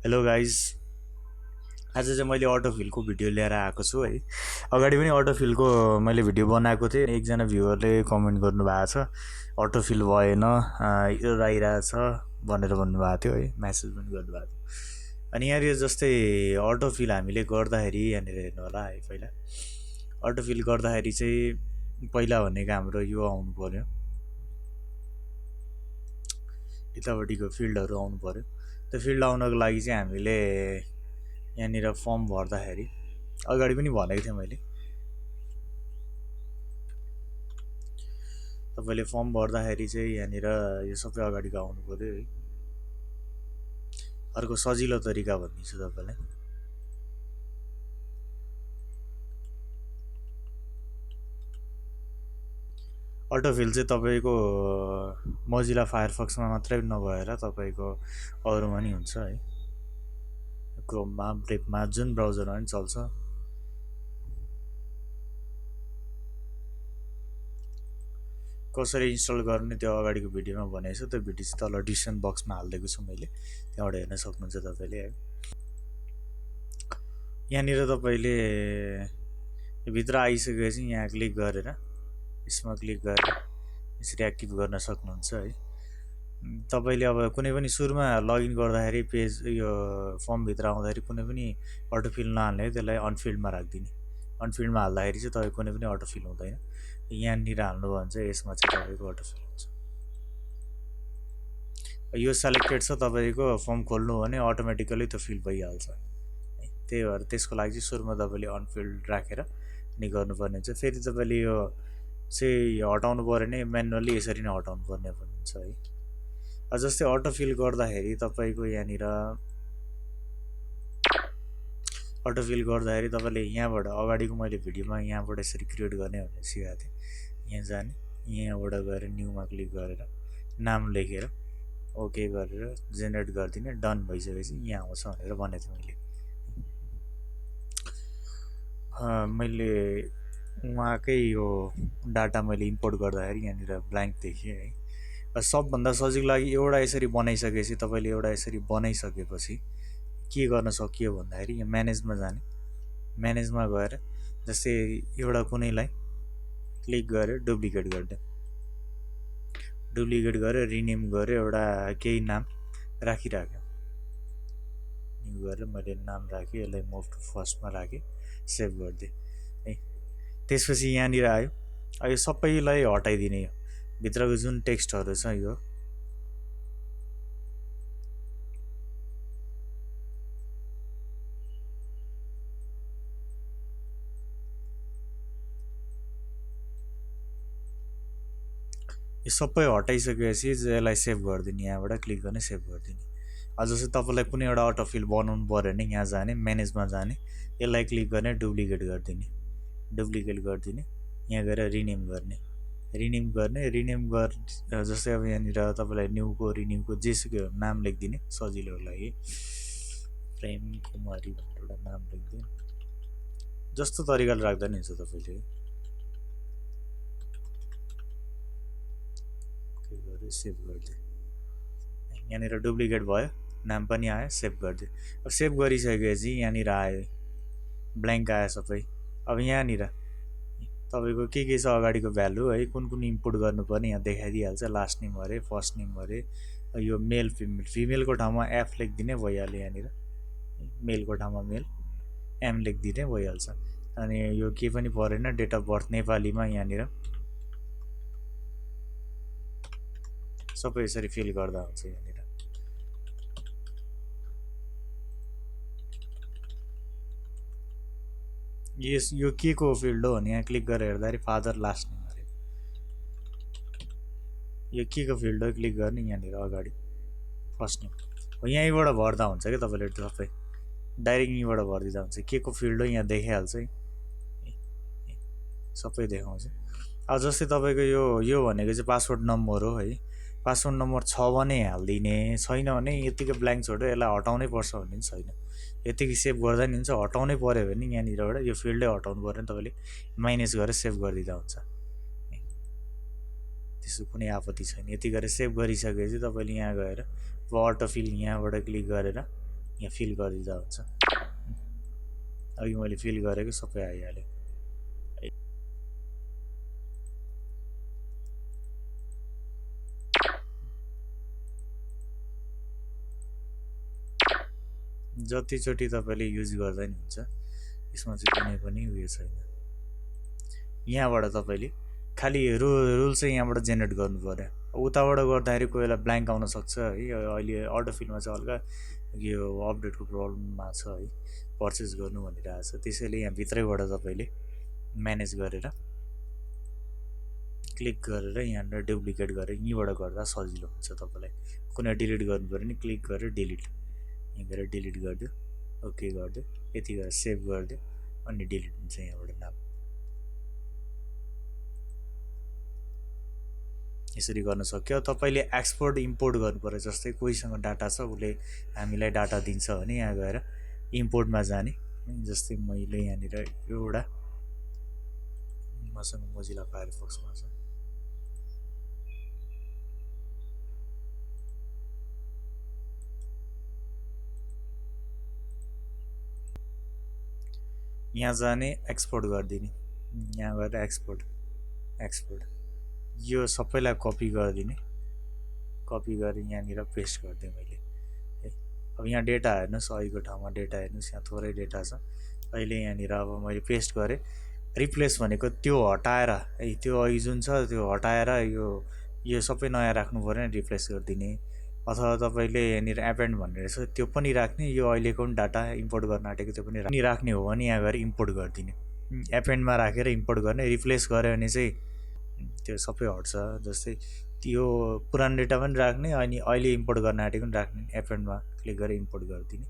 Hello guys, आज चाहिँ मैले अटोफिलको भिडियो लिएर आएको छु है। अगाडि पनि अटोफिलको मैले भिडियो बनाएको थिएँ। एकजना भ्युवरले कमेन्ट गर्नुभएको छ अटोफिल भएन, एरर आइरहेछ भनेर भन्नुभएको थियो है, म्यासेज पनि गर्नुभएको थियो। अनि यहाँनिर जस्तै अटोफिल हामीले गर्दाखेरि यहाँनिर हेर्नु होला है। पहिला अटोफिल गर्दाखेरि चाहिँ पहिला भनेको हाम्रो यो आउनु पर्यो, यतापट्टिको फिल्डहरू आउनु पर्यो। त्यो फिल्ड आउनको लागि चाहिँ हामीले यहाँनिर फर्म भर्दाखेरि अगाडि पनि भनेको थिएँ मैले, तपाईँले फर्म भर्दाखेरि चाहिँ यहाँनिर यो सबै अगाडिको आउनु पर्यो है। अर्को सजिलो तरिका भनिदिन्छु तपाईँलाई। अटोफिल चाहिँ तपाईँको मोजिला फायरफक्समा मात्रै नभएर तपाईँको अरूमा नि हुन्छ है, क्रोममा, ब्रेकमा, जुन ब्राउजरमा पनि चल्छ। कसरी इन्स्टल गर्ने त्यो अगाडिको भिडियोमा भनेको छु। त्यो भिडियो चाहिँ तल डिस्क्रिप्सन बक्समा हालिदिएको छु मैले, त्यहाँबाट हेर्न सक्नुहुन्छ तपाईँले है। यहाँनिर तपाईँले भित्र आइसकेपछि यहाँ क्लिक गरेर यसमा क्लिक गरेर यसरी एक्टिभ गर्न सक्नुहुन्छ है। तपाईँले अब कुनै पनि सुरुमा लगइन गर्दाखेरि पेज यो फर्मभित्र आउँदाखेरि कुनै पनि अटोफिल नहाल्ने, त्यसलाई अनफिल्डमा राखिदिने। अनफिल्डमा हाल्दाखेरि चाहिँ तपाईँको कुनै पनि अटोफिल हुँदैन। यहाँनिर हाल्नुभयो भने चाहिँ यसमा चाहिँ तपाईँको अटोफिल हुन्छ। यो सेलेक्टेड छ, तपाईँको फर्म खोल्नु भने अटोमेटिकली त्यो फिल भइहाल्छ। त्यही भएर त्यसको लागि चाहिँ सुरुमा तपाईँले अनफिल्ड राखेर अनि गर्नुपर्ने हुन्छ। फेरि तपाईँले यो चाहिँ हटाउनु पऱ्यो भने म्यानुअली यसरी नै हटाउनु पर्ने हुन्छ है। जस्तै अटोफिल गर्दाखेरि तपाईँको यहाँनिर अटोफिल गर्दाखेरि तपाईँले यहाँबाट अगाडिको मैले भिडियोमा यहाँबाट यसरी क्रिएट गर्ने भनेर सिकाएको थिएँ। यहाँ जाने, यहाँबाट गएर न्यूमा क्लिक गरेर नाम लेखेर ओके गरेर जेनेरेट गरिदिने। डन भइसकेपछि यहाँ आउँछ भनेर भनेको थिएँ मैले। उहाँकै यो डाटा मैले इम्पोर्ट गर्दाखेरि यहाँनिर ब्ल्याङ्क देखेँ है। सबभन्दा सजिलो लागि एउटा यसरी बनाइसकेपछि तपाईँले एउटा यसरी बनाइसकेपछि के गर्न सकियो भन्दाखेरि यहाँ म्यानेजमा जाने, म्यानेजमा गएर जस्तै एउटा कुनैलाई क्लिक गरेर डुप्लिकेट गरिदियो, डुप्लिकेट गरेर रिनेम गरेर एउटा केही नाम राखिराख्यो। न्यू गरेर मैले नाम राखेँ, यसलाई मुभ टु फर्स्टमा राखेँ, सेभ गरिदिएँ है। त्यसपछि यहाँनिर आयो, यो सबैलाई हटाइदिने। यो भित्रको जुन टेक्स्टहरू छ यो सबै हटाइसकेपछि यसलाई सेभ गरिदिने। यहाँबाट क्लिक गर्ने, सेभ गरिदिने। जस्तै तपाईँलाई कुनै एउटा अटोफिल बनाउनु पऱ्यो भने यहाँ जाने, म्यानेजमा जाने, यसलाई क्लिक गर्ने, डुप्लिकेट गरिदिने, डुप्लिकेट गरिदिने। यहाँ गएर रिनेम गर्ने, रिनेम गर्ने, रिनेम जस्तै अब यहाँनिर तपाईँलाई न्यूको रिन्यूको जेसुकै नाम लेखिदिने सजिलोको लागि। प्रेम कुमारी भनेर एउटा नाम लेखिदिने। जस्तो तरिकाले राख्दा नि हुन्छ तपाईँले। सेभ गरिदियो, यहाँनिर डुप्लिकेट भयो, नाम पनि आयो, सेभ गरिदियो। अब सेभ गरिसकेपछि यहाँनिर आयो, ब्ल्याङ्क आयो सबै। अब यहाँनिर तपाईँको के छ अगाडिको भ्यालु है, कुन कुन इम्पोर्ट गर्नुपर्ने यहाँ देखाइदिइहाल्छ। लास्ट नेम अरे, फर्स्ट नेम अरे, यो मेल फिमेल, फिमेलको ठाउँमा एफ लेखिदिने भइहाल्यो। यहाँनिर मेलको ठाउँमा मेल, एम लेखिदिने भइहाल्छ। अनि यो के पनि परेन, डेट अफ बर्थ नेपालीमा यहाँनिर सबै यसरी फिल गर्दा हुन्छ। यहाँनिर यो के को फिल्ड हो भने यहाँ क्लिक गरेर हेर्दाखेरि फादर लास्ट नेम अरे, यो के को फिल्ड हो क्लिक गर्ने, यहाँनिर अगाडि फर्स्ट नेम हो। यहीँबाट भर्दा हुन्छ क्या, तपाईँले सबै डाइरेक्ट यहीँबाट भरिदिँदा हुन्छ। के को फिल्ड हो यहाँ देखाइहाल्छ है, सबै देखाउँछ। अब जस्तै तपाईँको यो भनेको चाहिँ पासवर्ड नम्बर हो है। पासवर्ड नम्बर छ भने हालिदिने, छैन भने यतिकै ब्ल्याङ्क छोड्यो, यसलाई हटाउनै पर्छ भन्ने पनि छैन। यतिकै सेभ गर्दा नि हुन्छ। हटाउनै पऱ्यो भने यहाँनिरबाट यो फिल्डै हटाउनु पऱ्यो भने तपाईँले माइनस गरेर सेभ गरिदिँदा हुन्छ, त्यसो कुनै आपत्ति छैन। यति गरेर सेभ गरिसकेपछि तपाईँले यहाँ गएर अटोफिल यहाँबाट क्लिक गरेर यहाँ फिल गरिदिँदा हुन्छ। अघि मैले फिल गरेको सबै आइहाल्यो। जतिचोटि तपाईँले युज गर्दा नि हुन्छ, यसमा चाहिँ कुनै पनि उयो छैन। यहाँबाट तपाईँले खालि रुल चाहिँ यहाँबाट जेनेरेट गर्नु पर्यो। उताबाट गर्दाखेरि कोही बेला ब्ल्याङ्क आउन सक्छ है। अहिले अटोफिलमा चाहिँ हल्का यो अपडेटको प्रब्लममा छ है, पर्चेस गर्नु भनिरहेको छ। त्यसैले यहाँ भित्रैबाट तपाईँले म्यानेज गरेर क्लिक गरेर यहाँनिर डुप्लिकेट गरेर यहीँबाट गर्दा सजिलो हुन्छ तपाईँलाई। कुनै डिलिट गर्नु पऱ्यो भने क्लिक गरेर डिलिट, यहाँ गएर डिलिट गरिदियो, ओके गरिदियो, यति गरेर सेभ गरिदियो, अनि डिलिट हुन्छ यहाँबाट नाम। यसरी गर्न सक्यो। तपाईँले एक्सपोर्ट इम्पोर्ट गर्नु पर्यो। जस्तै कोहीसँग डाटा छ, उसले हामीलाई डाटा दिन्छ भने यहाँ गएर इम्पोर्टमा जाने। जस्तै मैले यहाँनिर एउटा मसँग मोजिला फायरफक्समा छ, यहाँ जाने, एक्सपोर्ट गरिदिने, यहाँ गएर एक्सपोर्ट यो सबैलाई कपी गरिदिने, कपी गरेर यहाँनिर पेस्ट गरिदिएँ मैले है। अब यहाँ डेटा हेर्नुहोस्, अहिलेको ठाउँमा डेटा हेर्नुहोस्, यहाँ थोरै डेटा छ। अहिले यहाँनिर अब मैले पेस्ट गरेँ। रिप्लेस भनेको त्यो हटाएर है, त्यो अघि जुन छ त्यो हटाएर यो सबै नयाँ राख्नु पऱ्यो नि, रिप्लेस गरिदिने। अथवा तपाईँले यहाँनिर एपेन्ड भन्ने रहेछ, त्यो पनि राख्ने। यो अहिलेको पनि डाटा इम्पोर्ट गर्न आँटेको त्यो पनि राख्ने हो भने यहाँ गएर इम्पोर्ट गरिदिने। एपेन्डमा राखेर इम्पोर्ट गर्ने। रिप्लेस गऱ्यो भने चाहिँ त्यो सबै हट्छ। जस्तै त्यो पुरानो डेटा पनि राख्ने, अनि अहिले इम्पोर्ट गर्न आँटेको पनि राख्ने। एपेन्डमा क्लिक गरेर इम्पोर्ट गरिदिने,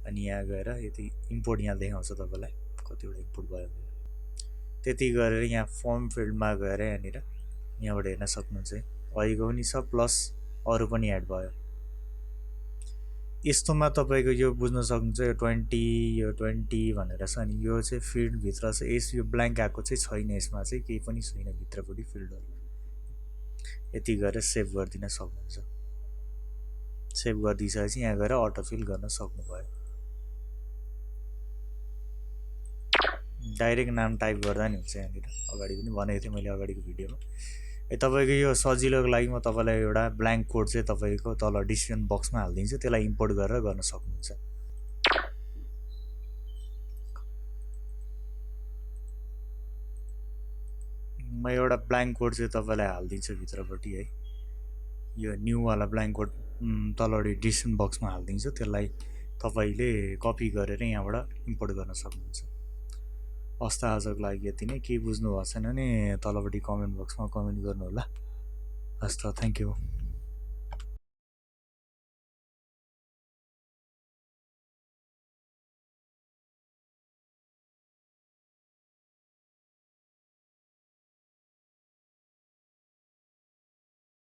अनि यहाँ गएर यति इम्पोर्ट यहाँ देखाउँछ तपाईँलाई कतिवटा इम्पोर्ट भयो। त्यति गरेर यहाँ फर्म फिल्डमा गएर यहाँबाट हेर्न सक्नुहुन्छ। अहिलेको पनि छ, प्लस अरू पनि एड भयो। यस्तोमा तपाईँको यो बुझ्न सक्नुहुन्छ, यो 20 भनेर छ नि, यो चाहिँ फिल्डभित्र छ। यो ब्ल्याङ्क आएको चाहिँ छैन, यसमा चाहिँ केही पनि छैन भित्रपट्टि फिल्डहरू। यति गरेर सेभ गरिदिन सक्नुहुन्छ। सेभ गरिदिइसकेपछि यहाँ गएर अटोफिल गर्न सक्नुभयो। डाइरेक्ट नाम टाइप गर्दा नि हुन्छ। यहाँनिर अगाडि पनि भनेको थिएँ मैले अगाडिको भिडियोमा। तपाईँको यो सजिलोको लागि म तपाईँलाई एउटा ब्ल्याङ्क कोड चाहिँ तपाईँको तल डिस्क्रिप्सन बक्समा हालिदिन्छु, त्यसलाई इम्पोर्ट गरेर गर्न सक्नुहुन्छ। म एउटा ब्ल्याङ्क कोड चाहिँ तपाईँलाई हालिदिन्छु भित्रपट्टि है। यो न्यूवाला ब्ल्याङ्क कोड तलवटि डिस्क्रिप्सन बक्समा हालिदिन्छु, त्यसलाई तपाईँले कपी गरेर यहाँबाट इम्पोर्ट गर्न सक्नुहुन्छ। हस् त, आजको लागि यति नै। केही बुझ्नु भएको छैन भने तलपट्टि कमेन्ट बक्समा कमेन्ट गर्नु होला। हस् त, थ्याङ्क यू।